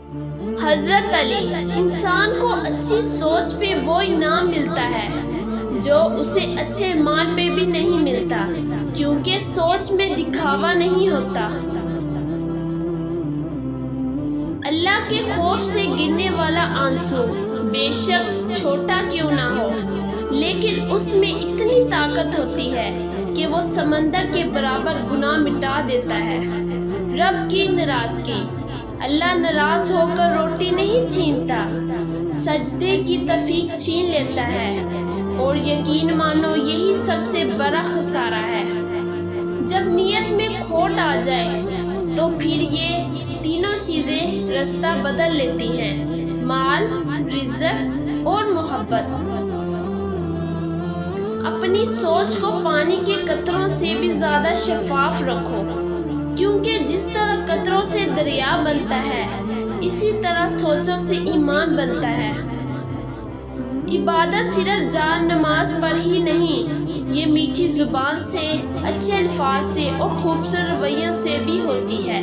حضرت علی: انسان کو اچھی سوچ پہ وہ انعام ملتا ہے جو اسے اچھے مال پہ بھی نہیں ملتا، کیونکہ سوچ میں دکھاوا نہیں ہوتا۔ اللہ کے خوف سے گرنے والا آنسو بے شک چھوٹا کیوں نہ ہو، لیکن اس میں اتنی طاقت ہوتی ہے کہ وہ سمندر کے برابر گناہ مٹا دیتا ہے۔ رب کی ناراضگی: اللہ ناراض ہو کر روٹی نہیں چھینتا، سجدے کی توفیق چھین لیتا ہے، اور یقین مانو یہی سب سے بڑا خسارہ ہے۔ جب نیت میں کھوٹ آ جائے تو پھر یہ تینوں چیزیں رستہ بدل لیتی ہیں: مال، رزق اور محبت۔ اپنی سوچ کو پانی کے قطروں سے بھی زیادہ شفاف رکھو، کیونکہ جس طرح قطروں سے دریا بنتا ہے، اسی طرح سوچوں سے ایمان بنتا ہے۔ عبادت صرف جان نماز پڑھ ہی نہیں، یہ میٹھی زبان سے، اچھے الفاظ سے اور خوبصورت رویوں سے بھی ہوتی ہے۔